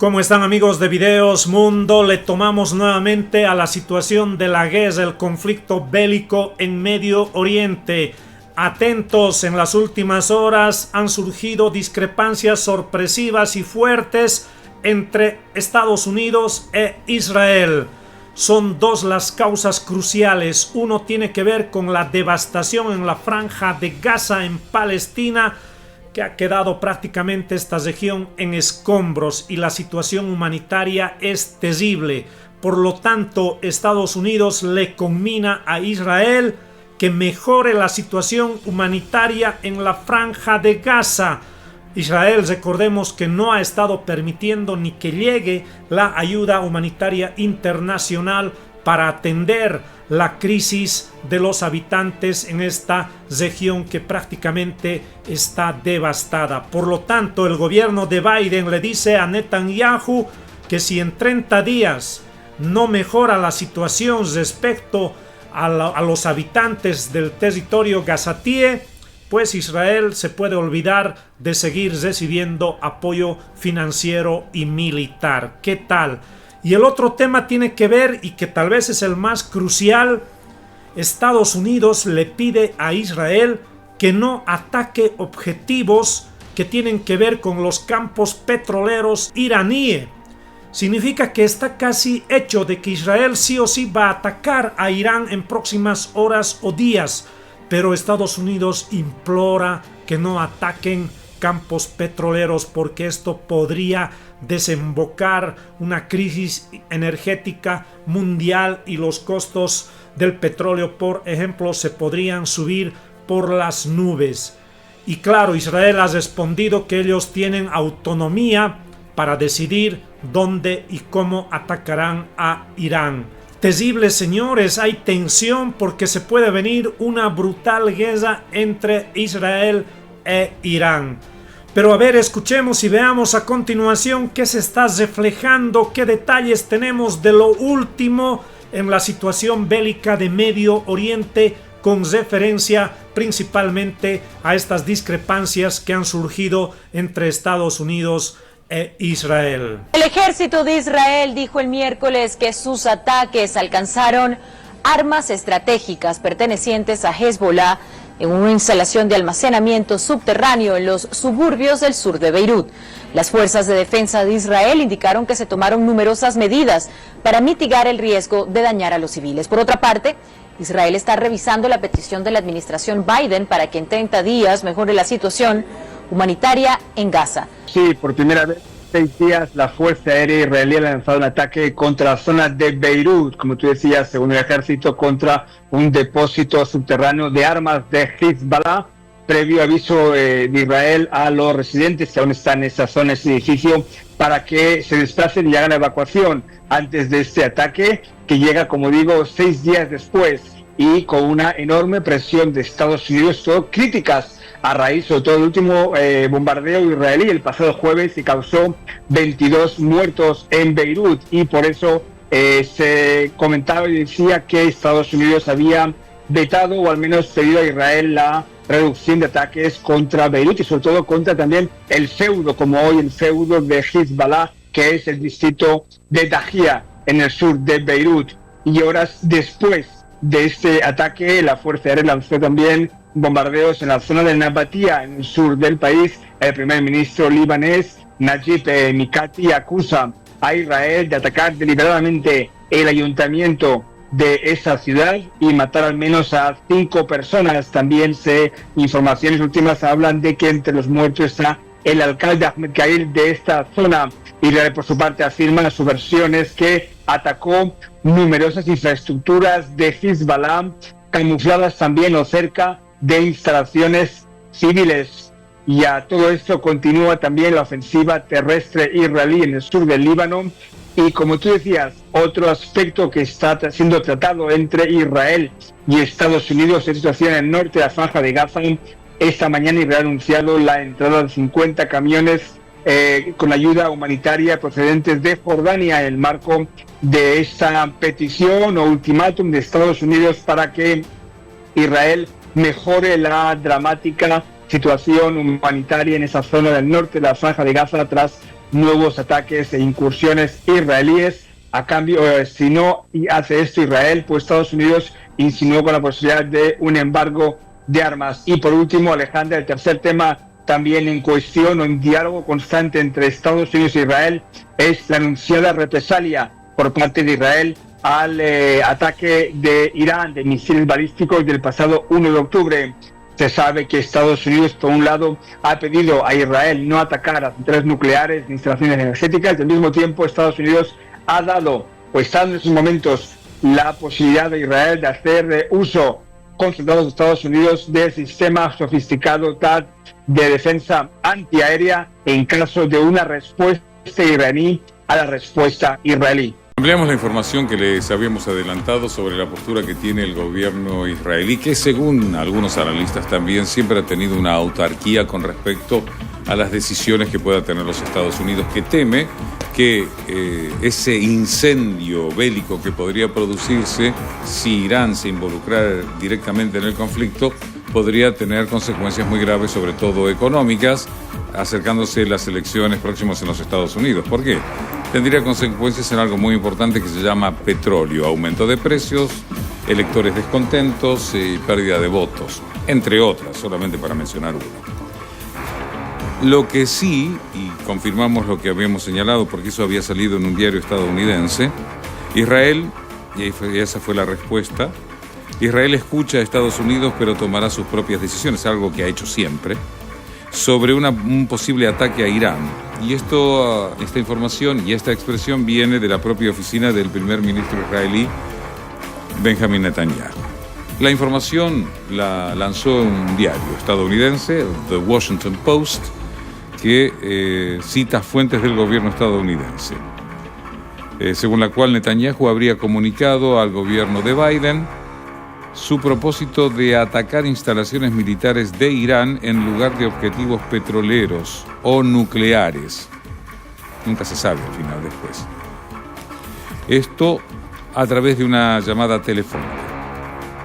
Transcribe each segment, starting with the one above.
¿Cómo están, amigos de Videos Mundo? Le tomamos nuevamente a la situación de la guerra, el conflicto bélico en Medio Oriente. Atentos, en las últimas horas han surgido discrepancias sorpresivas y fuertes entre Estados Unidos e Israel. Son dos las causas cruciales. Uno tiene que ver con la devastación en la franja de Gaza en Palestina, que ha quedado prácticamente esta región en escombros y la situación humanitaria es terrible. Por lo tanto, Estados Unidos le conmina a Israel que mejore la situación humanitaria en la franja de Gaza. Israel, recordemos que no ha estado permitiendo ni que llegue la ayuda humanitaria internacional para atender la crisis de los habitantes en esta región que prácticamente está devastada. Por lo tanto, el gobierno de Biden le dice a Netanyahu que si en 30 días no mejora la situación respecto a los habitantes del territorio gazatíe, pues Israel se puede olvidar de seguir recibiendo apoyo financiero y militar. ¿Qué tal? Y el otro tema tiene que ver, y que tal vez es el más crucial, Estados Unidos le pide a Israel que no ataque objetivos que tienen que ver con los campos petroleros iraníes. Significa que está casi hecho de que Israel sí o sí va a atacar a Irán en próximas horas o días, pero Estados Unidos implora que no ataquen campos petroleros porque esto podría desembocar una crisis energética mundial y los costos del petróleo, por ejemplo, se podrían subir por las nubes. Y claro, Israel ha respondido que ellos tienen autonomía para decidir dónde y cómo atacarán a Irán. Terrible, señores, hay tensión porque se puede venir una brutal guerra entre Israel e Irán. Pero a ver, escuchemos y veamos a continuación qué se está reflejando, qué detalles tenemos de lo último en la situación bélica de Medio Oriente, con referencia principalmente a estas discrepancias que han surgido entre Estados Unidos e Israel. El ejército de Israel dijo el miércoles que sus ataques alcanzaron armas estratégicas pertenecientes a Hezbollah en una instalación de almacenamiento subterráneo en los suburbios del sur de Beirut. Las fuerzas de defensa de Israel indicaron que se tomaron numerosas medidas para mitigar el riesgo de dañar a los civiles. Por otra parte, Israel está revisando la petición de la administración Biden para que en 30 días mejore la situación humanitaria en Gaza. Sí, por primera vez en 6 días la Fuerza Aérea Israelí ha lanzado un ataque contra la zona de Beirut, como tú decías, según el ejército, contra un depósito subterráneo de armas de Hezbollah, previo aviso de Israel a los residentes que aún están en esa zona, ese edificio, para que se desplacen y hagan la evacuación antes de este ataque, que llega, como digo, 6 días después y con una enorme presión de Estados Unidos, todo críticas a raíz, sobre todo el último bombardeo israelí el pasado jueves, que causó 22 muertos en Beirut, y por eso se comentaba y decía que Estados Unidos había vetado o al menos pedido a Israel la reducción de ataques contra Beirut y sobre todo contra también el feudo, como hoy el feudo de Hezbollah, que es el distrito de Dahia en el sur de Beirut. Y horas después de este ataque, la Fuerza Aérea lanzó también bombardeos en la zona de Nabatia, en el sur del país. El primer ministro libanés, Najib Mikati, acusa a Israel de atacar deliberadamente el ayuntamiento de esa ciudad y matar al menos a 5 personas. También informaciones últimas hablan de que entre los muertos está el alcalde Ahmed Kail de esta zona. Israel, por su parte, afirma en su versión es que atacó numerosas infraestructuras de Hezbollah, camufladas también o cerca de instalaciones civiles. Y a todo esto continúa también la ofensiva terrestre israelí en el sur del Líbano. Y como tú decías, otro aspecto que está siendo tratado entre Israel y Estados Unidos es la situación en el norte de la franja de Gaza. Esta mañana Israel ha anunciado la entrada de 50 camiones con ayuda humanitaria procedentes de Jordania en el marco de esta petición o ultimátum de Estados Unidos para que Israel mejore la dramática situación humanitaria en esa zona del norte de la franja de Gaza tras nuevos ataques e incursiones israelíes. A cambio, si no hace esto Israel, pues Estados Unidos insinuó con la posibilidad de un embargo de armas. Y por último, Alejandra, el tercer tema también en cuestión o en diálogo constante entre Estados Unidos e Israel es la anunciada represalia por parte de Israel al ataque de Irán de misiles balísticos del pasado 1 de octubre. Se sabe que Estados Unidos, por un lado, ha pedido a Israel no atacar a centrales nucleares ni instalaciones energéticas, y al mismo tiempo Estados Unidos ha dado, o está en estos momentos, la posibilidad de Israel de hacer uso con soldados de Estados Unidos del sistema sofisticado THAAD de defensa antiaérea en caso de una respuesta iraní a la respuesta israelí. Ampliamos la información que les habíamos adelantado sobre la postura que tiene el gobierno israelí, que según algunos analistas también siempre ha tenido una autarquía con respecto a las decisiones que pueda tener los Estados Unidos, que teme que ese incendio bélico que podría producirse si Irán se involucrara directamente en el conflicto podría tener consecuencias muy graves, sobre todo económicas, acercándose las elecciones próximas en los Estados Unidos. ¿Por qué? Tendría consecuencias en algo muy importante que se llama petróleo, aumento de precios, electores descontentos y pérdida de votos, entre otras, solamente para mencionar uno. Lo que sí, y confirmamos lo que habíamos señalado, porque eso había salido en un diario estadounidense, Israel, y esa fue la respuesta, Israel escucha a Estados Unidos pero tomará sus propias decisiones, algo que ha hecho siempre, sobre un posible ataque a Irán. Y esta información y esta expresión viene de la propia oficina del primer ministro israelí, Benjamin Netanyahu. La información la lanzó un diario estadounidense, The Washington Post, que cita fuentes del gobierno estadounidense, según la cual Netanyahu habría comunicado al gobierno de Biden su propósito de atacar instalaciones militares de Irán en lugar de objetivos petroleros o nucleares. Nunca se sabe al final después. Esto a través de una llamada telefónica.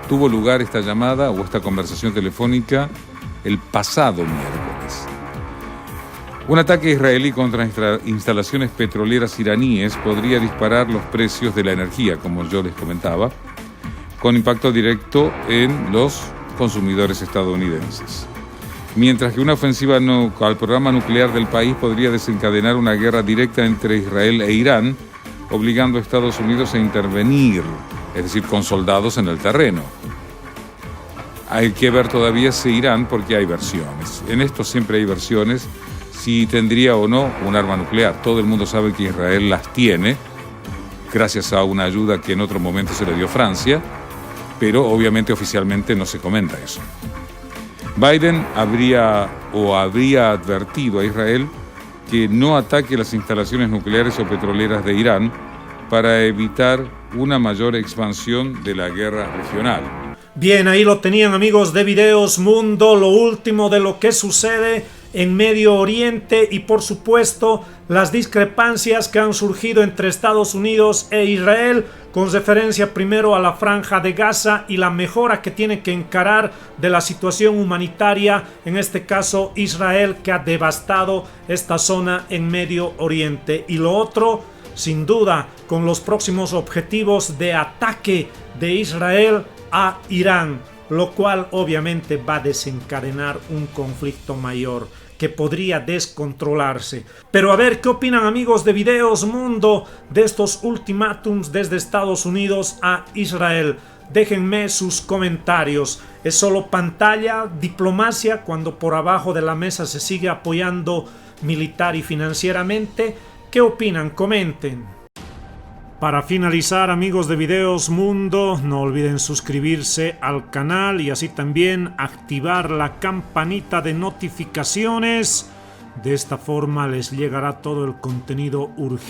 Tuvo lugar esta llamada o esta conversación telefónica el pasado miércoles. Un ataque israelí contra instalaciones petroleras iraníes podría disparar los precios de la energía, como yo les comentaba, con impacto directo en los consumidores estadounidenses. Mientras que una ofensiva al programa nuclear del país podría desencadenar una guerra directa entre Israel e Irán, obligando a Estados Unidos a intervenir, es decir, con soldados en el terreno. Hay que ver todavía si Irán, porque hay versiones. En esto siempre hay versiones, si tendría o no un arma nuclear. Todo el mundo sabe que Israel las tiene, gracias a una ayuda que en otro momento se le dio Francia, pero obviamente oficialmente no se comenta eso. Biden habría advertido a Israel que no ataque las instalaciones nucleares o petroleras de Irán para evitar una mayor expansión de la guerra regional. Bien, ahí lo tenían, amigos de Videos Mundo, lo último de lo que sucede en Medio Oriente y por supuesto las discrepancias que han surgido entre Estados Unidos e Israel con referencia primero a la Franja de Gaza y la mejora que tiene que encarar de la situación humanitaria, en este caso Israel, que ha devastado esta zona en Medio Oriente. Y lo otro, sin duda, con los próximos objetivos de ataque de Israel a Irán, lo cual obviamente va a desencadenar un conflicto mayor que podría descontrolarse. Pero a ver qué opinan, amigos de Videos Mundo, de estos ultimátums desde Estados Unidos a Israel. Déjenme sus comentarios. ¿Es solo pantalla, diplomacia, cuando por abajo de la mesa se sigue apoyando militar y financieramente? ¿Qué opinan? Comenten. Para finalizar, amigos de Videos Mundo, no olviden suscribirse al canal y así también activar la campanita de notificaciones. De esta forma les llegará todo el contenido urgente.